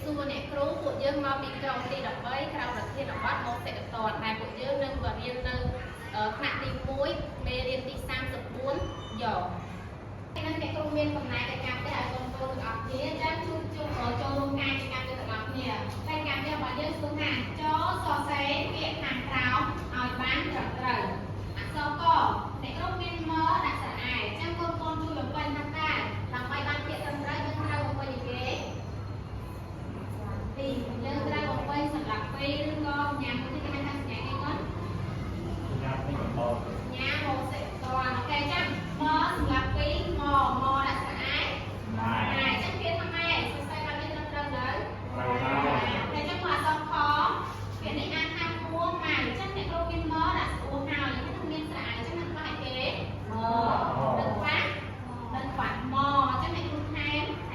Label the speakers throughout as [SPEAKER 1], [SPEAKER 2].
[SPEAKER 1] សួរអ្នកគ្រូពួកយើងមកពីក្រុមទី13ក្រៅប្រធានបទមកសិក្សាតតែពួកយើងនឹងបរៀននៅថ្នាក់ទី1មេរៀនទី34យកហើយអ្នកគ្រូមានកំណែកិច្ចការផ្ទះឲ្យកូនៗទាំងអស់គ្នាចាំចូលរួមការកិច្ចការទាំងអស់គ្នាតែការផ្ទះរបស់យើងគឺថាចូលសរសេរពាក្យខាងក្រោមឲ្យបានត្រឹមត្រូវអក្សរកអ្នកគ្រូមានមកដាក់ស្រអែចាំកូនៗជួយបំពេញថាការដើម្បីបានពាក្យត្រឹមត្រូវយើងត្រូវបំពេញគេទីយើងត្រូវបំពេញសម្រាប់ពេលឬក៏ញ៉ាំមួយគេហៅថាសញ្ញាអីគាត់ញ៉ាំពីកំបោរញ៉ាំមកសេតអូខេចាំមកសម្រាប់ពេលមកដាក់ស្រអែហើយចាំពាក្យថាម៉ែសរសេរបានមានត្រឹមត្រូវនៅហើយចាំមកអក្សរខពាក្យនេះអានថាមួម៉ៅចាំអ្នកគ្រូមានមកដាក់ស្អួរហើយយើងនឹងមានស្រអែចាំនឹងបាច់គេមកនឹងបាក់មកចាំអ្នកគ្រូថែ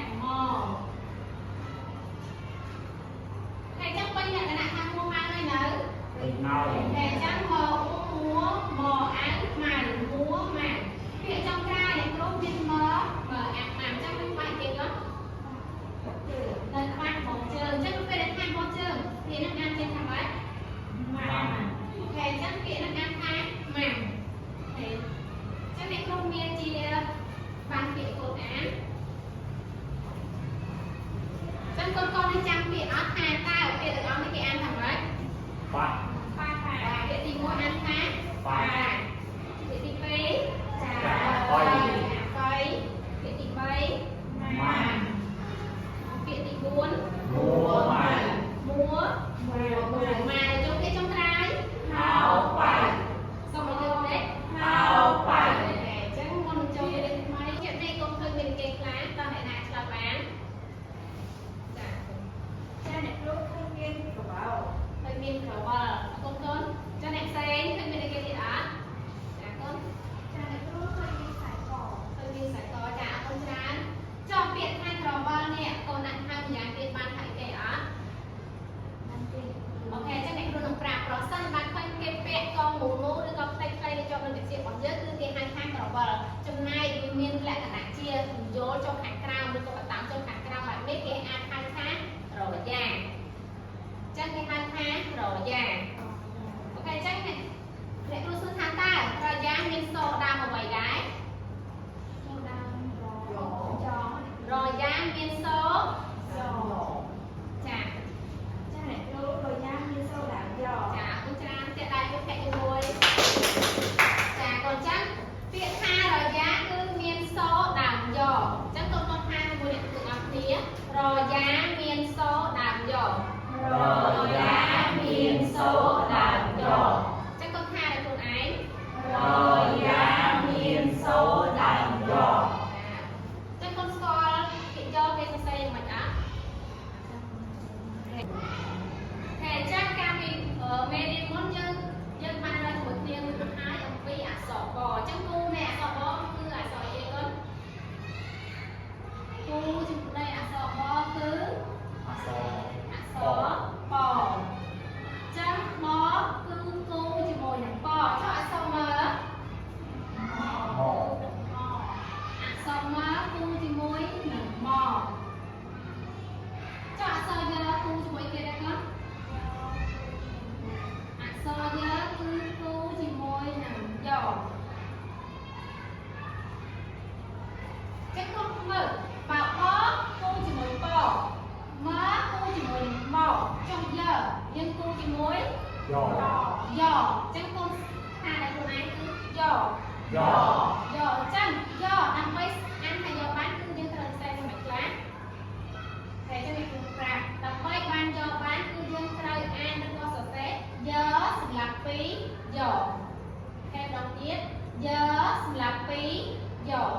[SPEAKER 1] មមកហើយចាំពេញលក្ខណៈថាមួម៉ៅហើយនៅពេញមកហើយចាំមកមួអានម៉ៅមួម៉ៅពាក្យចំក្រៅអ្នកគ្រូមានមកអាក់ម៉ៅចាំនឹងបាច់គេគាត់នៅក្បាច់មកជើងចឹងពេលដែលថាមកជើងពាក្យនឹងអានចេះថាម៉េចម៉ៅអូខេចឹងពាក្យនឹងអានថាម៉ៅហើយចឹងអ្នកគ្រូមានជាបានពាក្យកូនអានចឹងកូននឹងចាំពាក្យអត់ថាតើពាក្យទាំងអស់នេះគេអានថាម៉េចបាក់ពាក្យទី1អានថាបាក់ពាក្យទី2ចាបាយពាក្យទី3ម៉ាពាក្យទី4មួម៉ាចូលពាក្យចុងក្រោយហៅបាក់សូមឲ្យលើកទេហៅបាក់ចឹងមុនចូលរៀនថ្មីចិត្តនេះកុំឃើញមានគេខ្លះតើអ្នកណាឆ្លើយបានចាអ្នកគ្រូឃើញមានក្រវល់ឃើញមានក្រវល់កូនចាអ្នកផ្សេងឃើញមានគេទៀតអត់ចាកូនចាអ្នកគ្រូឃើញមានខ្សែកចាអរគុណច្រើនចុះពាក្យថាក្រវល់នេះកូនដាក់ហៅម្យ៉ាងទៀតបានហៅគេអត់បានទេអូខេចាអ្នកគ្រូនឹងប្រាប់ប្រសិនបានឃើញគេពាក់កងមូលឬក៏ផ្ទៃៗនៅជាប់នឹងវិទ្យារបស់យើងគឺគេហៅថាក្រវល់ចំណែកវាមានលក្ខណៈជាយល់ចុះខាងក្រៅឬក៏បតាមចុះខាងក្រៅបែបនេះគេអាចហៅថារយ៉ាចឹងគេហៅថារយ៉ាអូខេចឹងអ្នកគ្រូសួរថាតើរយ៉ាមានសូរដើមអ្វីដែររយ៉ាមានសូរចាអ្នកគ្រូរយ៉ាមានសូរដើមយ៉ាចាអរគុណច្រើនទៀតដែរជួយភ័ក្រជាមួយចាកូនចឹងពាក្យថារយ៉ាគឺមានសូរដើមយ៉ាចឹងកូនថាជាមួយអ្នកគ្រូអស់គ្នារយ៉ាមានសូរដើមយ៉ារយ៉ាមានសូរដើមយ៉ាចឹងកូនថាដល់ខ្លួនឯងរយ៉ាមានសូរដើមយ៉ាចឹងកូនស្គាល់ពាក្យយកគេសរសេរយ៉ាងម៉េចអត់តែចឹងកាលពីមេរៀនមុនយើងបានរៀនមួយគ្នាមួយហើយអំពីអក្សរបចឹងគូនៃអក្សរបគឺអក្សរអីកូនគូចំណែកអក្សរបគឺអក្សរបចឹងបគឺគូជាមួយនឹងបចុះអក្សរមើលអក្សរមើលគូជាមួយនឹងមកចុះអក្សរយើគូជាមួយគេដែរកូនអក្សរយើគឺគូជាមួយនឹងយកចឹងកូនមើលបើគូជាមួយបមកគូជាមួយនឹងមកចុះយើយើងគូជាមួយយកចឹងកូនថាដល់ខ្លួនឯងគឺយកចឹងយកដើម្បីអានថាយកបានគឺយើងត្រូវតែមិនខ្លះតែចឹងនេះគឺប្រាប់ដើម្បីបានយកបានគឺយើងត្រូវអានឬក៏សរសេរយកសម្រាប់ពីយកតែម្ដងទៀតយកសម្រាប់ពីយក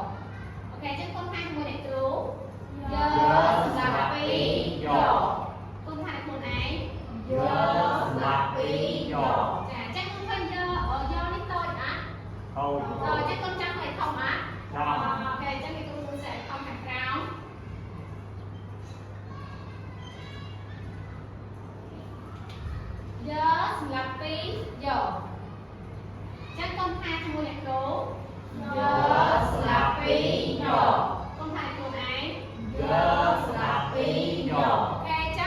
[SPEAKER 1] អូខេចឹងកូនថាជាមួយអ្នកគ្រូយកសម្រាប់ពីយកកូនថាខ្លួនឯងយកសម្រាប់ពីយកចាចឹងឃើញយកនេះតូចអត់តូចចឹងកូនចាំឲ្យធំអត់អូខេចឹងគេគ្រូsẽធំខាងក្រោមយកសម្រាប់ពីយកចឹងកូនថាជាមួយអ្នកគ្រូយកសម្រាប់ពីយកកូនថាខ្លួនឯងយកសម្រាប់ពីយកអូខេចឹង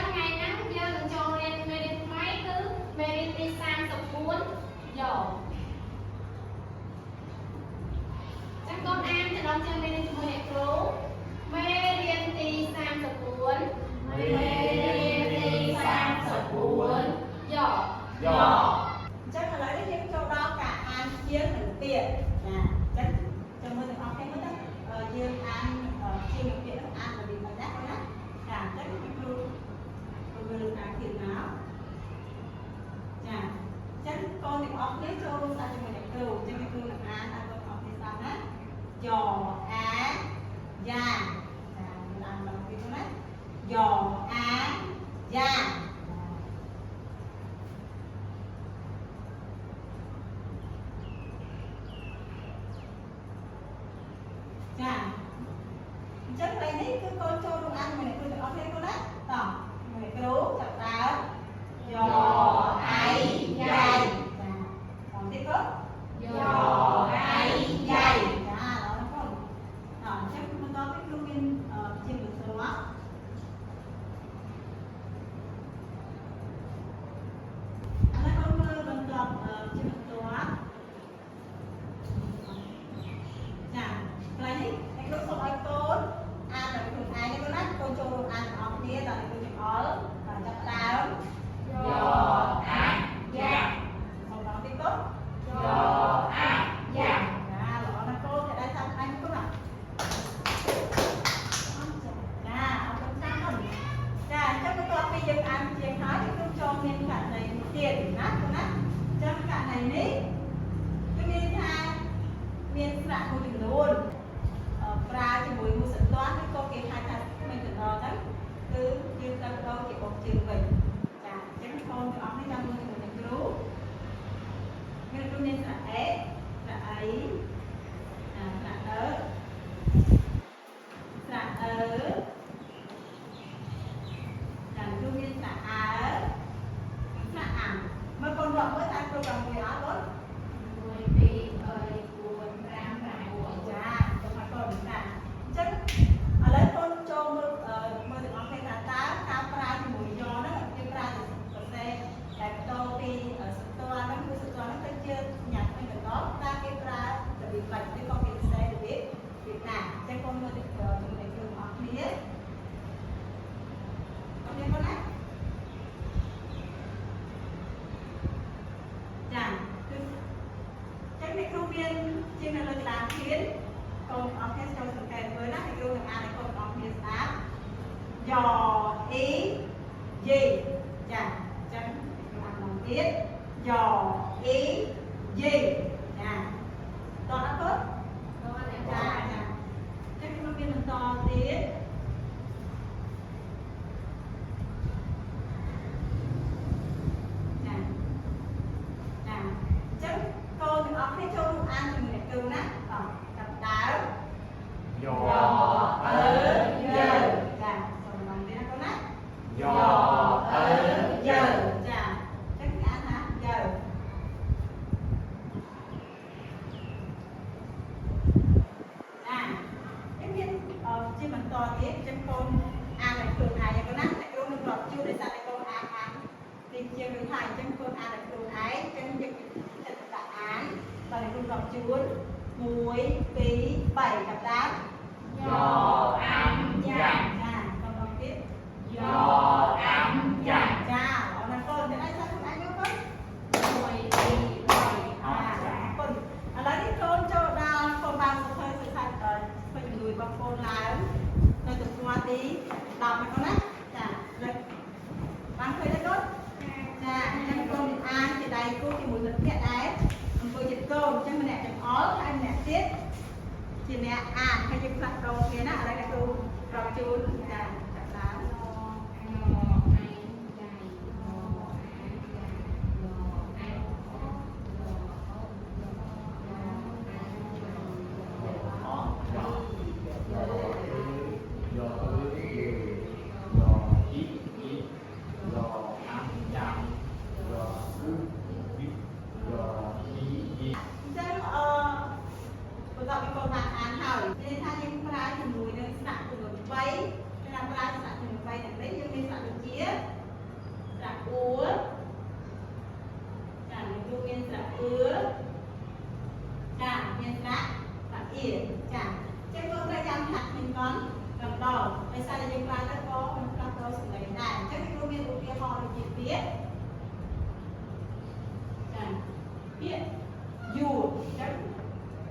[SPEAKER 2] ណាចឹងករណីនេះគឺមានថាមានស្រៈមួយចំនួនប្រើជាមួយមួយសន្តានឬក៏គេហៅថាមិនទៅដល់ទៅគឺយើងត្រូវបដូរជាបូកជើងវិញចាអញ្ចឹងបងប្អូនទាំងអស់នេះចាំមើលជាមួយនឹងគ្រូមានស្រៈអេស្រៈអីស្រៈអឺស្រៈអឺចាគ្រូមានស្រៈអើស្រៈអាំមើលបងប្អូនមើលតាមប្រូក្រាមមួយអត់បង1 2 3 4 5 6ចាទៅមកបងចាអញ្ចឹងឥឡូវបងចូលមើលទាំងអស់គ្នាថាតើការប្រើជាមួយយ៉ហ្នឹងយើងប្រើទៅប្រសេតែបដូរពីសន្តានហ្នឹងគឺសន្តានហ្នឹងទៅជាញ៉ាំវិញបន្តតើគេប្រើរបៀបបាច់ឬក៏គេផ្សេងរបៀបណាអញ្ចឹងបងមើលទៅជាមួយគ្រូទាំងអស់គ្នាអូខេបងណាចាគឺចឹងអ្នកគ្រូមានជាងនៅលើក្តារខៀនកូនអស់គ្នាចូលសង្កេតមើលណាអ្នកគ្រូនឹងអានឲ្យកូនអស់គ្នាស្ដាប់យ៉អ៊ីយេចាចឹងអានមកទៀតយ៉អ៊ីយេចាតោះអត់ទេចាចឹងខ្ញុំមានបន្តទៀតចាចឹងកូនទាំងអស់គ្នាចូលរួមអានជាមួយអ្នកគ្រូណាចាប់ដើមយ៉អឺយើចាចូលម្ដងទៀតណាកូនណាយ៉អឺយើចាចឹងអានណាយើជាបន្តទៀតចឹងកូនអានឲ្យខ្លួនឯងកូនណាអ្នកគ្រូនឹងរាប់ជួបដោយសារតែកូនអានទីជារឿងហើយចឹងកូនអានឲ្យខ្លួនឯងចឹងយើងចិត្តដាក់អានដល់អ្នកគ្រូរាប់ជួប1 2 3ចាប់ដើមយ៉អាំយ៉ាចាបន្តទៀតយ៉អាំយ៉ាចាអរណាកូនអ្នកឯងសាកខ្លួនឯងយកកូន1 2 3ចាកូនឥឡូវនេះកូនចូលដល់កូនបានសភើសិក្សាពេញមួយបងប្អូនឡើងនៅទំព័រទី10ណាកូនណាចាលើកបានឃើញទេកូនចាអញ្ចឹងកូនអានជាដៃគូជាមួយមិត្តភក្តិដែរអង្គុយចិត្តកូនអញ្ចឹងម្នាក់ចង្អុលហើយម្នាក់ទៀតជាអ្នកអានហើយយើងផ្លាស់ប្ដូរគ្នាណាឥឡូវអ្នកគ្រូប្រាប់ជូនចាចាប់ដើមដោយសារតែយើងប្រើទៅក៏មិនផ្លាស់ប្ដូរសម្លេងដែរអញ្ចឹងគ្រូមានឧទាហរណ៍ដូចជាពាក្យចាពាក្យយូរអញ្ចឹង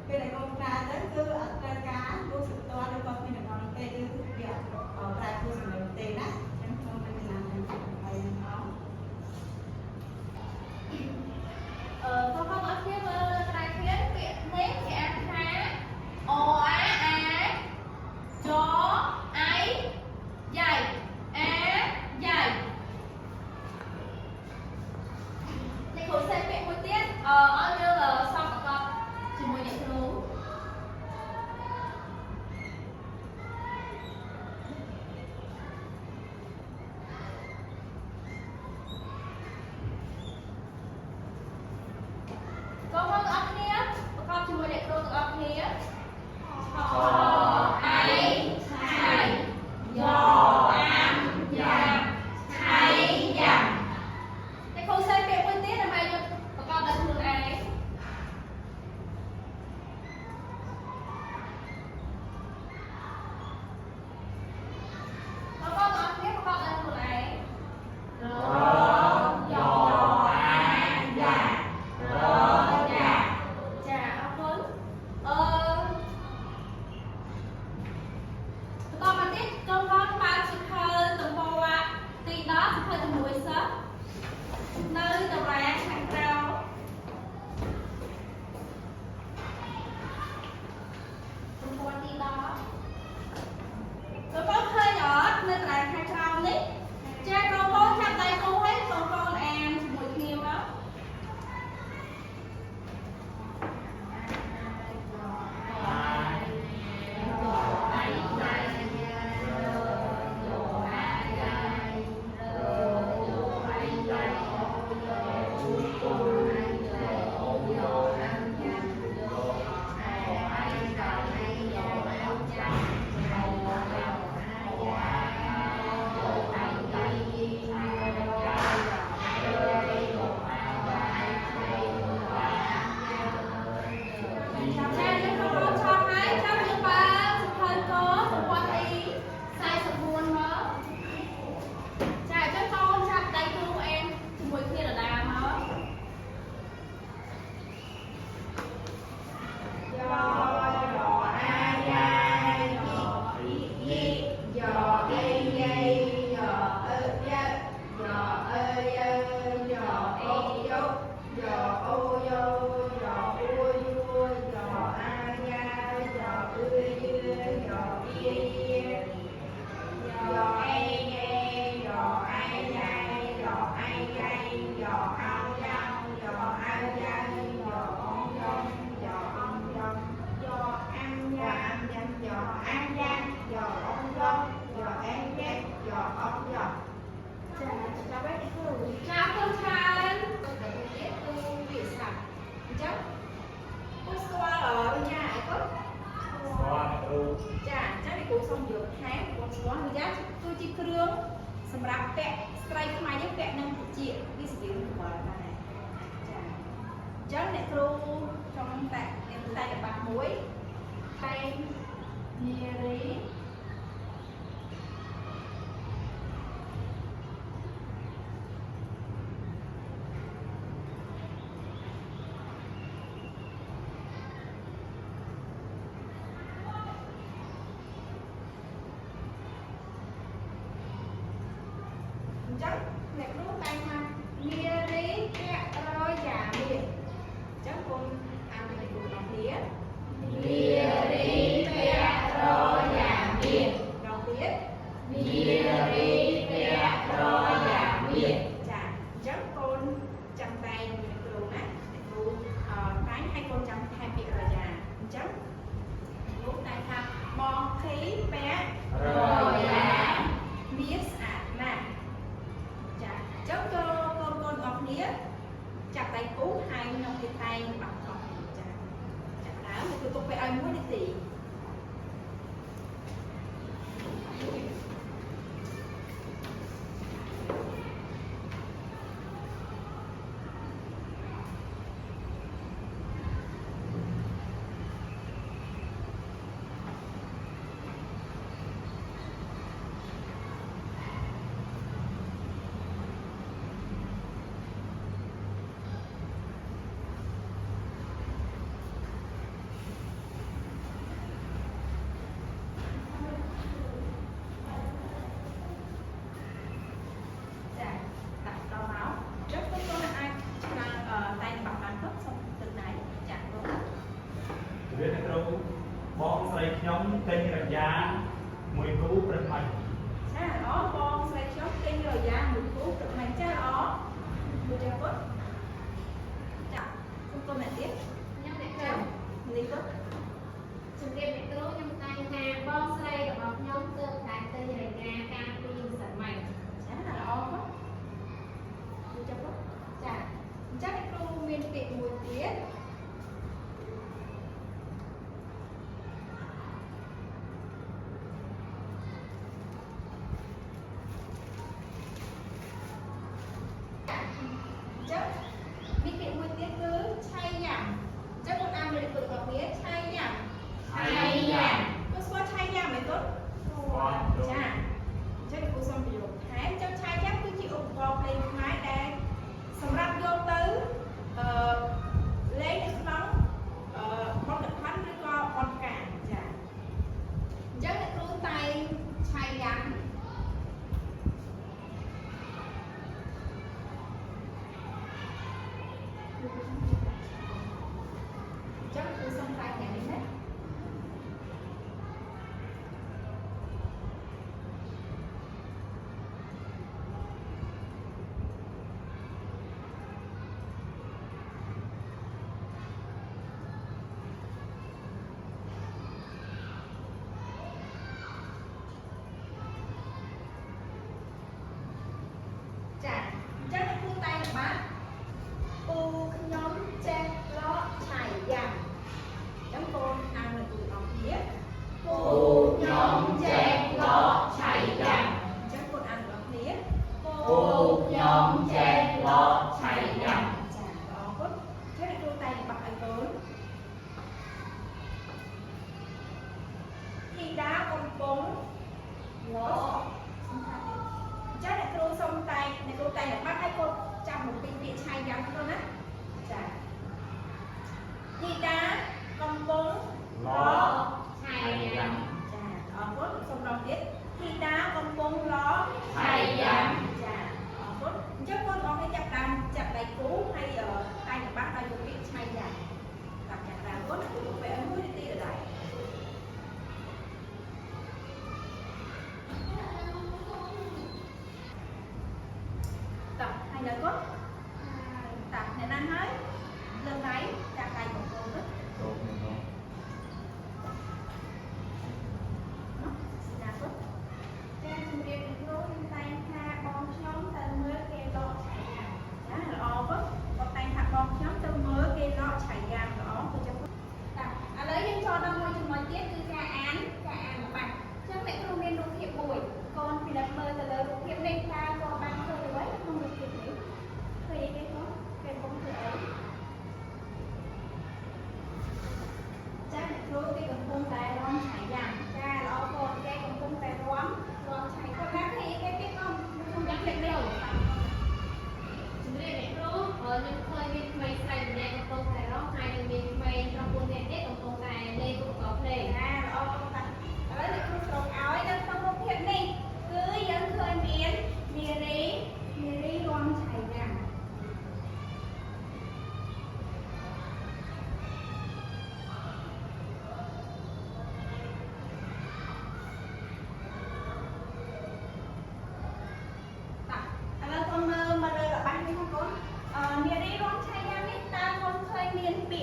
[SPEAKER 2] ពេលដែលកូនប្រើទៅគឺអត់ត្រូវការលួចសន្តានឬក៏មានដំណងទេគឺវាអត់ប្រើគូសម្លេងទេណាអញ្ចឹងខ្ញុំនឹងចំណាំនឹងហើយនឹងអស់
[SPEAKER 1] បងប្អូនអរគ្នាមើលក្រៅឃ្លាពាក្យនេះគេអានថាអអាចអៃយ៉ៃអាយ៉ៃនេះគ្រូសេពាក្យមួយទៀតឲ្យយើងសំប្រកបជាមួយអ្នកគ្រូ
[SPEAKER 2] រាប់ពាក់ស្ត្រីខ្មែរយើងពាក់នឹងជាវាស្ទៀងក្បល់ដែរចាអញ្ចឹងអ្នកគ្រូtrongតែបាត់មួយតែនារីចឹងអ្នកគ្រូតែថានារីពាក់រយ៉ាមាសចឹងកូនអានឲ្យគ្រូដល់គ្នានារីពាក់រយ៉ាមាសដល់ទៀតនារីពាក់រយ៉ាមាសចាអញ្ចឹងកូនចាំតែអ្នកគ្រូណាអ្នកគ្រូតែឲ្យកូនចាំថែពាក្យរយ៉ាអញ្ចឹងលោកតែថាបងភីពាក់រយ៉ាមាសស្អាតណាស់ចឹងក៏កូនអរគ្នាចាប់ដៃគូហើយក្នុងទីតែងបាត់អស់ចាចាប់ដើមគឺទុកពេលឲ្យ1នាទី
[SPEAKER 3] បងស្រីខ្ញុំទិញរយ៉ាមួយគូព្រឹកមិញ
[SPEAKER 2] ចាល្អបងស្រីខ្ញុំទិញរយ៉ាមួយគូព្រឹកមិញចាល្អមួយចាពុតចាគុំអ្នកទៀត
[SPEAKER 1] ខ្ញុំអ្នកគ្រូ
[SPEAKER 2] នេះពុត
[SPEAKER 1] ជំរាបអ្នកគ្រូខ្ញុំតែងថាបងស្រីរបស់ខ្ញុំទើបតែទិញរញ្ញាការពីសម័យ
[SPEAKER 2] ចាល្អពុតមួយចាពុតចាអញ្ចឹងអ្នកគ្រូមានពាក្យមួយទៀតមានពាក្យមួយទៀតគឺឆៃយ៉ាំអញ្ចឹងគាត់អានលើទឹករបស់វាឆៃយ៉ាំគាត់ស្គាល់ឆៃយ៉ាំไหมគាត់ចាអញ្ចឹងគូសុំប្រយោគថែមអញ្ចឹងឆៃយ៉ាំគឺជាឧបករណ៍ភ្លេងខ្មែរដែលសម្រាប់យកទៅលេងនៅក្នុងបុណ្យកឋិនឬក៏បុណ្យការចាអញ្ចឹងអ្នកគ្រូតែងឆៃយ៉ាំចឹងគឺសំតែងយ៉ាងនេះណាចាអញ្ចឹងគ្រូតែងបាត់ពូខ្ញុំចេះឡកឆៃយ៉ាំអញ្ចឹងកូនអាននៅទូអស់គ្នាពូខ្ញុំចេះឡកឆៃយ៉ាំអញ្ចឹងកូនអានទាំងអស់គ្នាពូខ្ញុំចេះឡកឆៃយ៉ាំចាអរគុណចឹងគ្រូតែងបាត់ឲ្យកូនធីតាកំពុងឡកចាអ្នកគ្រូសុំតែអ្នកគ្រូតែបាត់ឲ្យកូនចាំមកពីពាក្យឆៃយ៉ាំខ្លួនណាចាធីតាកំពុងឡកឆៃយ៉ាំចាអរគុណសូមរំទៀតធីតាកំពុងឡកឆៃយ៉ាំចាអរគុណអញ្ចឹងកូនអរគ្នាចាប់ដៃគូហើយតែបាត់ឲ្យយកពាក្យឆៃយ៉ាំតាមចាប់ដើមកូនគឺពេល1នាទីដល់តោះហើយដល់កូនតាអ្នកណាហើយលើកដៃចាប់ដៃของកូនទៅណាកូនចាជំរាបអ្នកគ្រូខ្ញុំតែងថាបងខ្ញុំទៅមើលគេឡកឆៃយ៉ាំចាល្អកូនបងតែងថាបងខ្ញុំទៅមើលគេឡកឆៃយ៉ាំល្អទៅចាំតាឥឡូវយើងចូលដល់មួយចំណុចទៀតគឺការអានបាត់អញ្ចឹងអ្នកគ្រូមានរូបភាពមួយកូនពិនិត្យមើលទៅលើរូបភាពនេះថា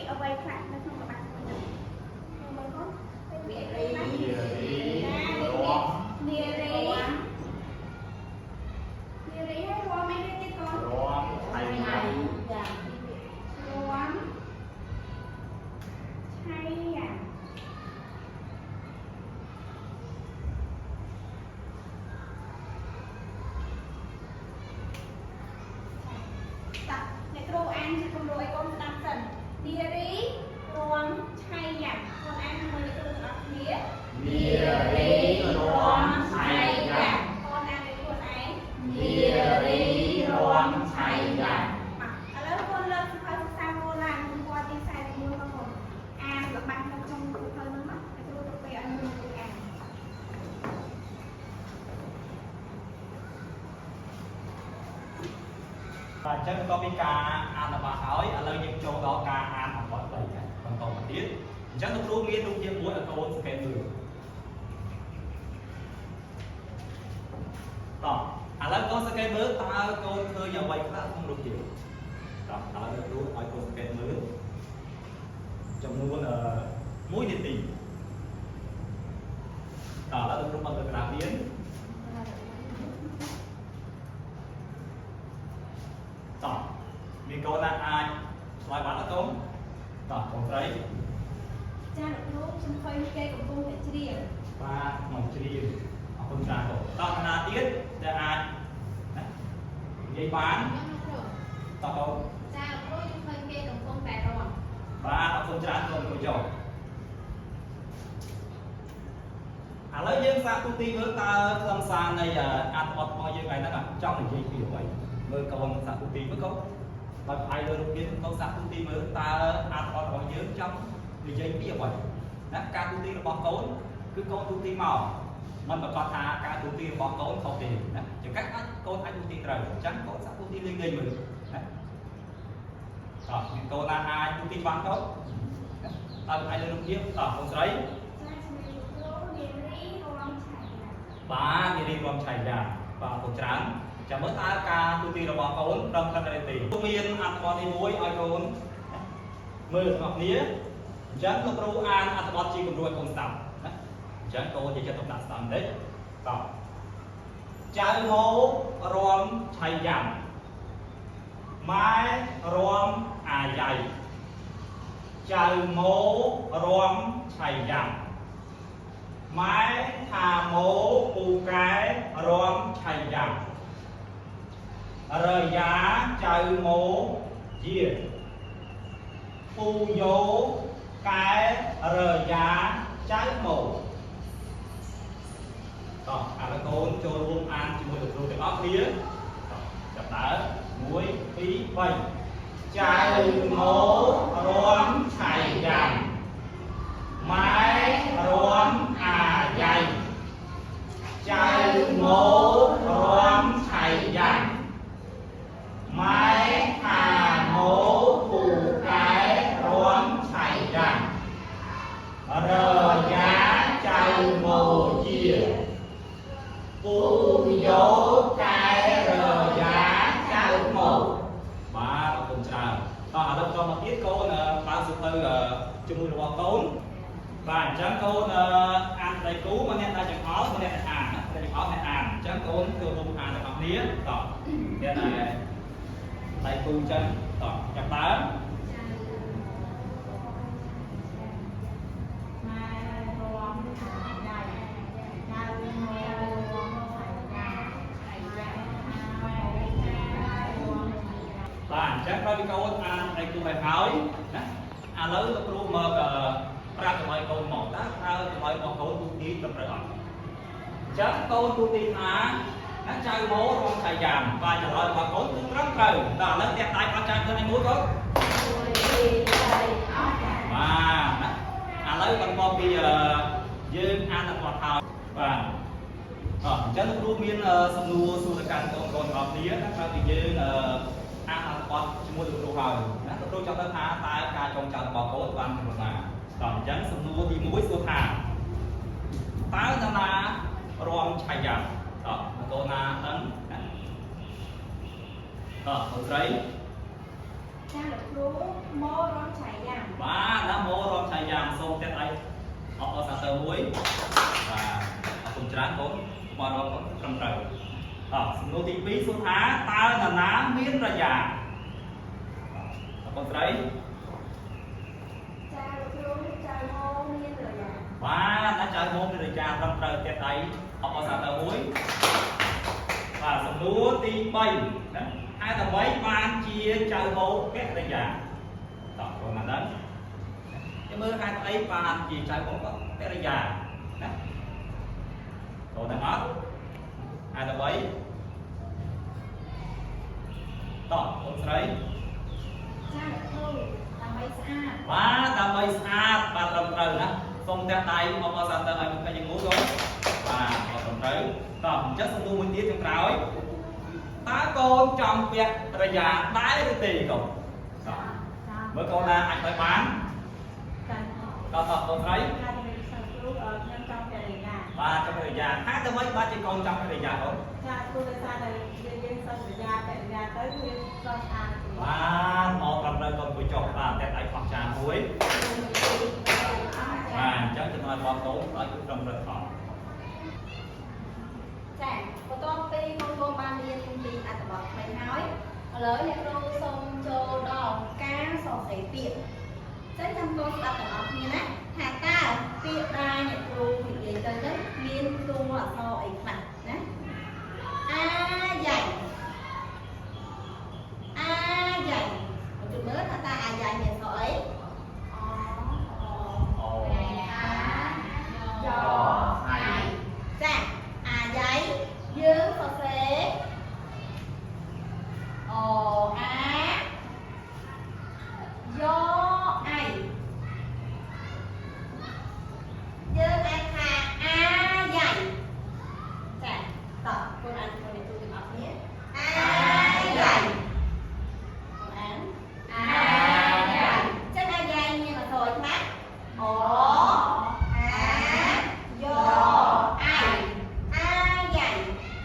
[SPEAKER 1] เอาไว้คลาดแล้วต้องมาบังคนนึงบางคนเป็นเบียร์เลยนะ
[SPEAKER 3] เนียรีร้อง
[SPEAKER 1] เนียรีให้รวมไม่ได้ติดก่อน
[SPEAKER 3] ร้องไทยใหญ่
[SPEAKER 1] รวมใช่อ่ะตัดในครูอันจะคำนวณไอ้ก้นตามสันเนียรีรวมใช่อ่ะคนอันทำไมในครูตัดเนีย
[SPEAKER 3] เนียรีร้องไทยใหญ่
[SPEAKER 1] con ăn đến con ấy
[SPEAKER 3] เนียรีร้องไทยใหญ่
[SPEAKER 1] à lớn con lên thôi sao cô làm qua đi sai thì mua không còn ăn là băng nó không được thôi nó mất cái tôi được bây ăn mua được ăn
[SPEAKER 3] តែអញ្ចឹងក៏មានការអានរបស់ហើយឥឡូវយើងចូលដល់ការអានអបអរទៅបន្តមកទៀតអញ្ចឹងលោកគ្រូមានរូបភាពមួយឲ្យកូនសង្កេតមើលតោះឥឡូវកូនសង្កេតមើលតើកូនឃើញអ្វីខ្លះក្នុងរូបភាពតោះឥឡូវលោកគ្រូឲ្យកូនសង្កេតមើលចំនួន1នាទីតោះឥឡូវលោកគ្រូបើកក្រាបរៀនតោះមានកូនណាអាចឆ្លើយបានអត់កូនតោះកូនស្រី
[SPEAKER 1] cha được lúc trong phơi cây của cô phải chia
[SPEAKER 3] បាទមកជ្រាបអរគុណច្រើនកូនតោះកណាទៀតដែលអាចណានិយាយបានតោះកូន
[SPEAKER 1] cha được lúc trong phơi cây của cô phải rồi
[SPEAKER 3] បាទអរគុណច្រើនកូនគ្រូចុះឥឡូវយើងសាកទូទីមើលតើខ្លឹមសារនៃអត្ថបទរបស់យើងថ្ងៃហ្នឹងចង់និយាយពីអ្វីមើលកូនសាកទូទីមើលកូនដោយផ្អែកលើរូបភាពកូនសាកទូទីមើលតើអត្ថបទរបស់យើងចង់និយាយពីអ្វីណាការទូទីរបស់កូនគឺកូនទូទីមកមិនប្រកាសថាការទូទីរបស់កូនខុសទេណាចង្កេះអាចកូនអាចទូទីត្រូវអញ្ចឹងកូនសាកទូទីលេងៗមើលណាតោះមានកូនណាអាចទូទីបានកូនដោយផ្អែកលើរូបភាពតោះកូនស្រី បាទនិយាយរួមឆៃយ៉ាបាទកូនច្រើនចាំមើលតើការទូទីរបស់កូនត្រឹមត្រូវទេមានអត្ថបទនេះមួយឲ្យកូនមើលទាំងអស់គ្នាអញ្ចឹងលោកគ្រូអានអត្ថបទជាគំរូឲ្យកូនស្ដាប់ណាអញ្ចឹងកូនជាចិត្តទុកដាក់ស្ដាប់បន្តិចតោះចៅហូរួមឆៃយ៉ាម៉ែរួមអាយ៉ៃចៅម៉ូរួមឆៃយ៉ាម៉ែថាម៉ូពូកែរំឆៃយ៉ារយ៉ាចៅម៉ូជាពូយោកែរយ៉ាចៅម៉ូតោះឥឡូវកូនចូលរួមអានជាមួយលោកគ្រូទាំងអស់គ្នាចាប់ដើម1 2 3ចៅម៉ូរំឆៃយ៉ាម៉ែរំអាយ៉ៃចៅម៉ូរំឆៃយ៉ាម៉ែថាម៉ូពូកែរំឆៃយ៉ារយ៉ាចៅម៉ូជាពូយោកែរយ៉ាចៅម៉ូបាទអរគុណច្រើនតោះឥឡូវចូលមកទៀតកូនបើកសៀវភៅជាមួយរបស់កូនបាទអញ្ចឹងកូនអានដៃគូមកអ្នកដែលចង្អុលមកអ្នកដែលអានអ្នកដែលចង្អុលអ្នកអានអញ្ចឹងកូនចូលរួមអានទាំងអស់គ្នាតោះអ្នកដែលដៃគូអញ្ចឹងតោះចាប់ដើម បាទអញ្ចឹងបើកូនអានដៃគូឲ្យហើយណាឥឡូវលោកគ្រូមកប្រាប់ឲ្យកូនមកតើឲ្យបងកូនទូទីត្រឹមត្រូវអត់អញ្ចឹងកូនទូទីថាណាចៅម៉ូរំឆៃយ៉ាបាទចម្លើយរបស់កូនគឺត្រឹមត្រូវដល់ឥឡូវផ្ទះដៃអត់ចាំខ្លួនឯងមួយកូនបាទណាឥឡូវបន្តមកពីយើងអានអត្ថបទហើយបាទអញ្ចឹងលោកគ្រូមានសំណួរសួរទៅកាន់កូនទាំងអស់គ្នាណាក្រោយពីយើងអានអត្ថបទជាមួយលោកគ្រូហើយណាលោកគ្រូចង់ដឹងថាតើការចងចាំរបស់កូនបានចំនួនណាដល់អញ្ចឹងសំណួរទី1សួរថាតើនរណារំឆៃយ៉ាដល់កូនណាដឹងណាកូនស្រី
[SPEAKER 2] cha được cú mô rong chạy dặm
[SPEAKER 3] បាទណាមករំឆាយាមសូមតែដៃអបអរសាទរមួយបាទអរគុណច្រើនបងមករំត្រឹមត្រូវសំណួរទី2សួរថាតើនរណាមានរយ៉ាអរគុណស្រី
[SPEAKER 2] cha được cú cha mô miên rồi dặm
[SPEAKER 3] បាទណាចៅមកមានរយ៉ាត្រឹមត្រូវតែដៃអបអរសាទរមួយបាទសំណួរទី3ណាហេតុអ្វីបានជាចៅមកករិយាតោះបងណាដឹងចាំមើលហេតុអីបានជាចៅមកករិយាណាតោះដឹងអត់ហេតុអ្វីតោះបងស្រី
[SPEAKER 2] cha được cú làm mấy xa
[SPEAKER 3] បាទដើម្បីស្អាតបាទត្រឹមត្រូវណាសូមតែដៃអបអរសាទរឲ្យមុខយ៉ាងងូតបងបាទអរត្រឹមត្រូវតោះអញ្ចឹងសំណួរមួយទៀតខាងក្រោយតើកូនចង់ពាក់រយ៉ាដែរឬទេកូនតោះមើលកូនណាអាចទៅបាន
[SPEAKER 2] cha
[SPEAKER 3] តោះកូនស្រី
[SPEAKER 2] cha được cú ở nhân trong cái này nè
[SPEAKER 3] បាទចង់ពាក់រយ៉ាហេតុអ្វីបានជាកូនចង់ពាក់រយ៉ាកូន
[SPEAKER 2] cha cú được cha được dân sân rồi ra cái ra tới nguyên sân an
[SPEAKER 3] បាទមកត្រឹមត្រូវកូនគួយចុះបាទតែដៃខ្វះចាមួយបាទអញ្ចឹងចំណុចរបស់កូនឲ្យគឺត្រឹមត្រូវផង
[SPEAKER 1] ចាបន្ទាប់ពីបងប្អូនបានរៀនពីអត្ថបទថ្មីហើយឥឡូវអ្នកគ្រូសូមចូលដល់ការសរសេរពាក្យចឹងចាំកូនស្ដាប់ទាំងអស់គ្នាណាថាតើពាក្យដែលអ្នកគ្រូនិយាយទៅហ្នឹងមានតួអក្សរអីខ្លះណាអាយ៉ៃអាយ៉ៃមកជួយមើលថាតើអាយ៉ៃមានអក្សរអីចាអាយ៉ៃយើងសរសេរអូអាយ៉អៃយើងអាចថាអាយ៉ៃចាតោះកូនអានកូននេះទូទាំងអស់គ្នាអាយ៉ៃកូនអានអាយ៉ៃចឹងអាយ៉ៃមានអក្សរខ្លះអូអាយ៉អៃអាយ៉ៃ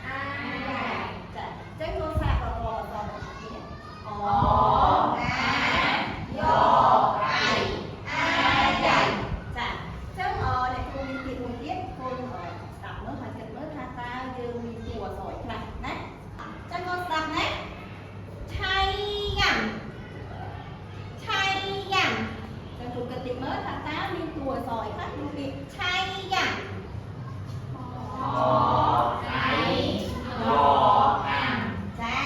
[SPEAKER 1] អាយ៉ៃចាចឹងកូនសាកបន្តគ្នាអូអាយ៉អៃអាយ៉ៃចាចឹងអ្នកគ្រូមានពាក្យមួយទៀតកូនស្ដាប់មើលហើយគិតមើលថាតើយើងមានតួអក្សរខ្លះណាចឹងកូនស្ដាប់ណាឆៃយ៉ាំឆៃយ៉ាំចឹងគ្រូគិតតិចមើលថាតើមានតួអក្សរអីខ្លះក្នុងពាក្យឆៃយ៉ាំចា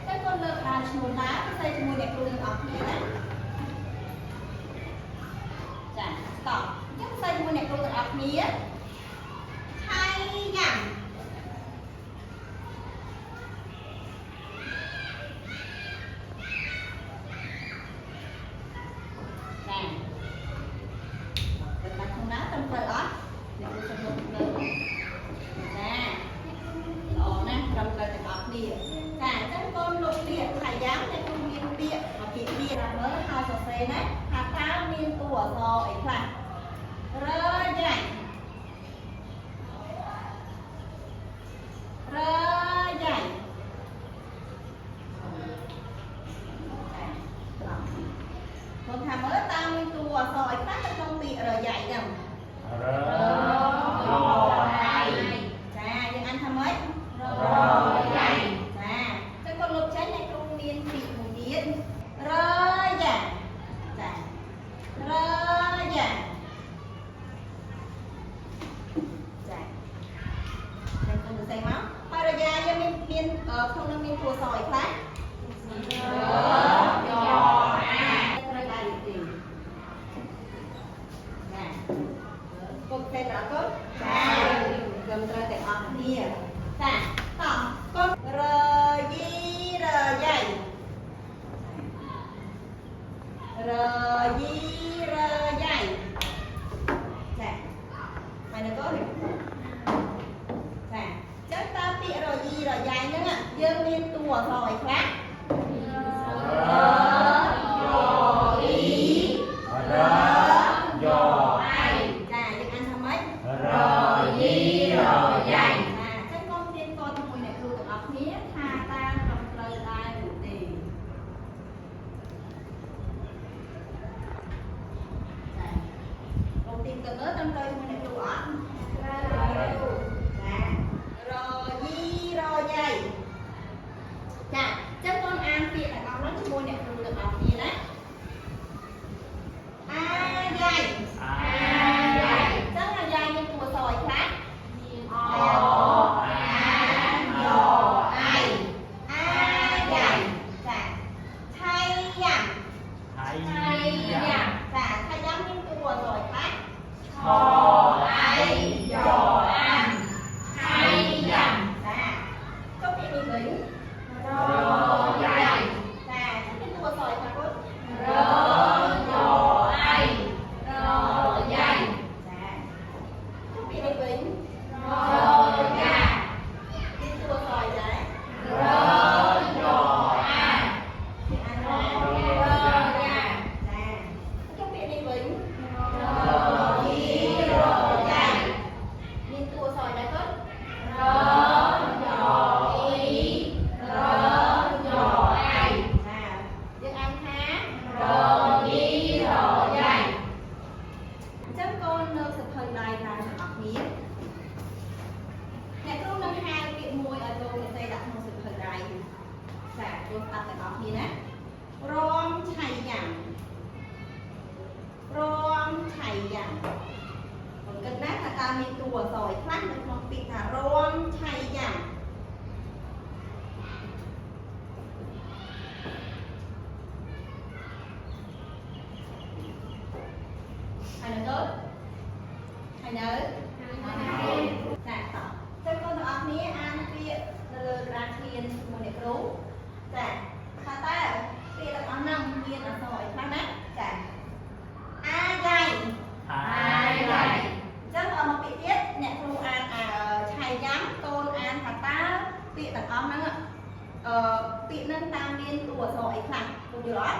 [SPEAKER 1] ចឹងកូនលើកដើរឈ្មោះដើរផ្សេងជាមួយអ្នកគ្រូទាំងអស់គ្នាណាចាតោះចឹងផ្សេងជាមួយអ្នកគ្រូទាំងអស់គ្នាឆៃយ៉ាំចាទៅបាត់ក្នុងណាត្រឹមត្រូវអត់អ្នកគ្រូសុំលោកលើចាល្អណាស់ត្រឹមត្រូវទាំងអស់គ្នាចាអញ្ចឹងកូនលោកពាក្យថាយ៉ាងអ្នកគ្រូមានពាក្យមកពាក្យទៀតមើលហើយសរសេរណាថាតើមានតួអក្សរអីខ្លះរើយ៉ៃរើយ៉ៃកូនថាមើលតើមានតួអក្សរអីខ្លះនៅក្នុងពាក្យរើយ៉ៃហ្នឹងចាយើងអានថាម៉េចចាចឹងកូនលុបចេញអ្នកគ្រូមានពាក្យមួយទៀតរើយ៉ាចារើយ៉ាចាចឹងកូនសរសេរមកហើយរើយ៉ាយើងមានក្នុងនោះមានតួអក្សរអីខ្លះត្រូវដែរទីចាកូនផ្សេងដល់កូនចាត្រឹមត្រូវទាំងអស់គ្នាចាតោះកូនរើយីរើយ៉ៃរើយីរើយ៉ៃចាហើយនៅកូនចាចឹងតើពាក្យរើយីរើយ៉ៃហ្នឹងយើងមានតួអក្សរអីខ្លះចាយើងអានថាម៉េចចាចឹងកូនរៀនតជាមួយអ្នកគ្រូទាំងអស់គ្នាថាតើត្រឹមត្រូវដែរឬទេ ច
[SPEAKER 2] ចូលស្ដាប់ទាំងអស់គ្នាណារំឆៃយ៉ាងរំឆៃយ៉ាងผมគិតណាថាតើមានតួអក្សរខ្លះនៅក្នុងពាក្យថារំឆៃយ៉ាងហើយនៅហើយនៅចាតោះចឹងបងប្អូនទាំងអស់គ្នាអានពាក្យនៅលើក្រានឃ្លានជាមួយអ្នកគ្រូចាថាតើពាក្យទាំងអស់ហ្នឹងមានអក្សរអីខ្លះណាចាអាយ៉ៃចឹងមកពាក្យទៀតអ្នកគ្រូអានឆៃយ៉ាងកូនអានថាតើពាក្យទាំងអស់ហ្នឹងពាក្យហ្នឹងតើមានតួអក្សរអីខ្លះគូយល់អត់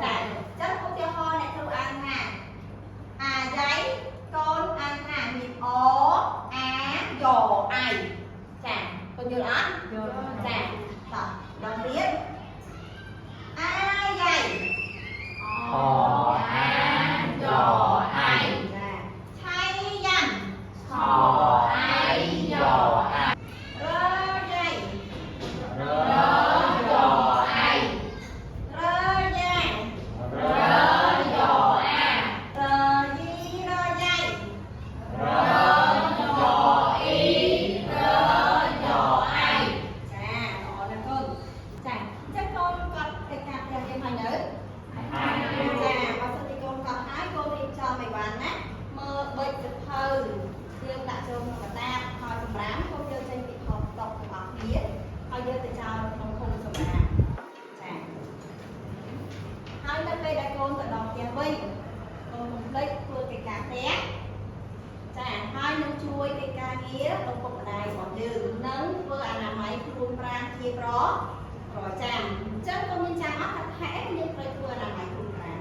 [SPEAKER 2] ចាចឹងឧទាហរណ៍អ្នកគ្រូអានថាអាយ៉ៃកូនអានថាមានអអាយ៉អៃចាគូយល់អត់ចាតោះដល់ទៀតអាយ៉ៃអអាយ៉អៃចាឆៃយ៉ាងឆអៃយ៉អៃរយ៉ៃរយ៉អៃរយ៉ាងរយ៉អារយីរយ៉ៃរយ៉អ៊ីរយ៉អៃចាល្អណាស់កូនចាអញ្ចឹងកូនគាត់ទៅការផ្ទះយើងហើយនៅចាបើសិនជាកូនគាត់ហើយកូនរៀបចំឲ្យបានណាមើលបិចសភៅយើងដាក់ចូលក្នុងកតាបហើយសម្រាប់កូនយកចេញពីខុសតបទាំងអស់គ្នាហើយយកទៅចោលក្នុងខុំសម្រាប់ចាហើយនៅពេលដែលកូនទៅដល់ផ្ទះវិញកូនកុំភ្លេចធ្វើកិច្ចការផ្ទះចាហើយនឹងជួយកិច្ចការងារឪពុកម្ដាយរបស់យើងនឹងធ្វើអនាម័យខ្លួនប្រាណជាប្រចាំអញ្ចឹងកូនមានចាំអត់ថាខែយើងត្រូវធ្វើអនាម័យខ្លួនប្រាណ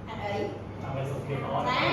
[SPEAKER 2] អត់អី
[SPEAKER 3] ដើម្បីសុខភាពល្អ
[SPEAKER 2] ចា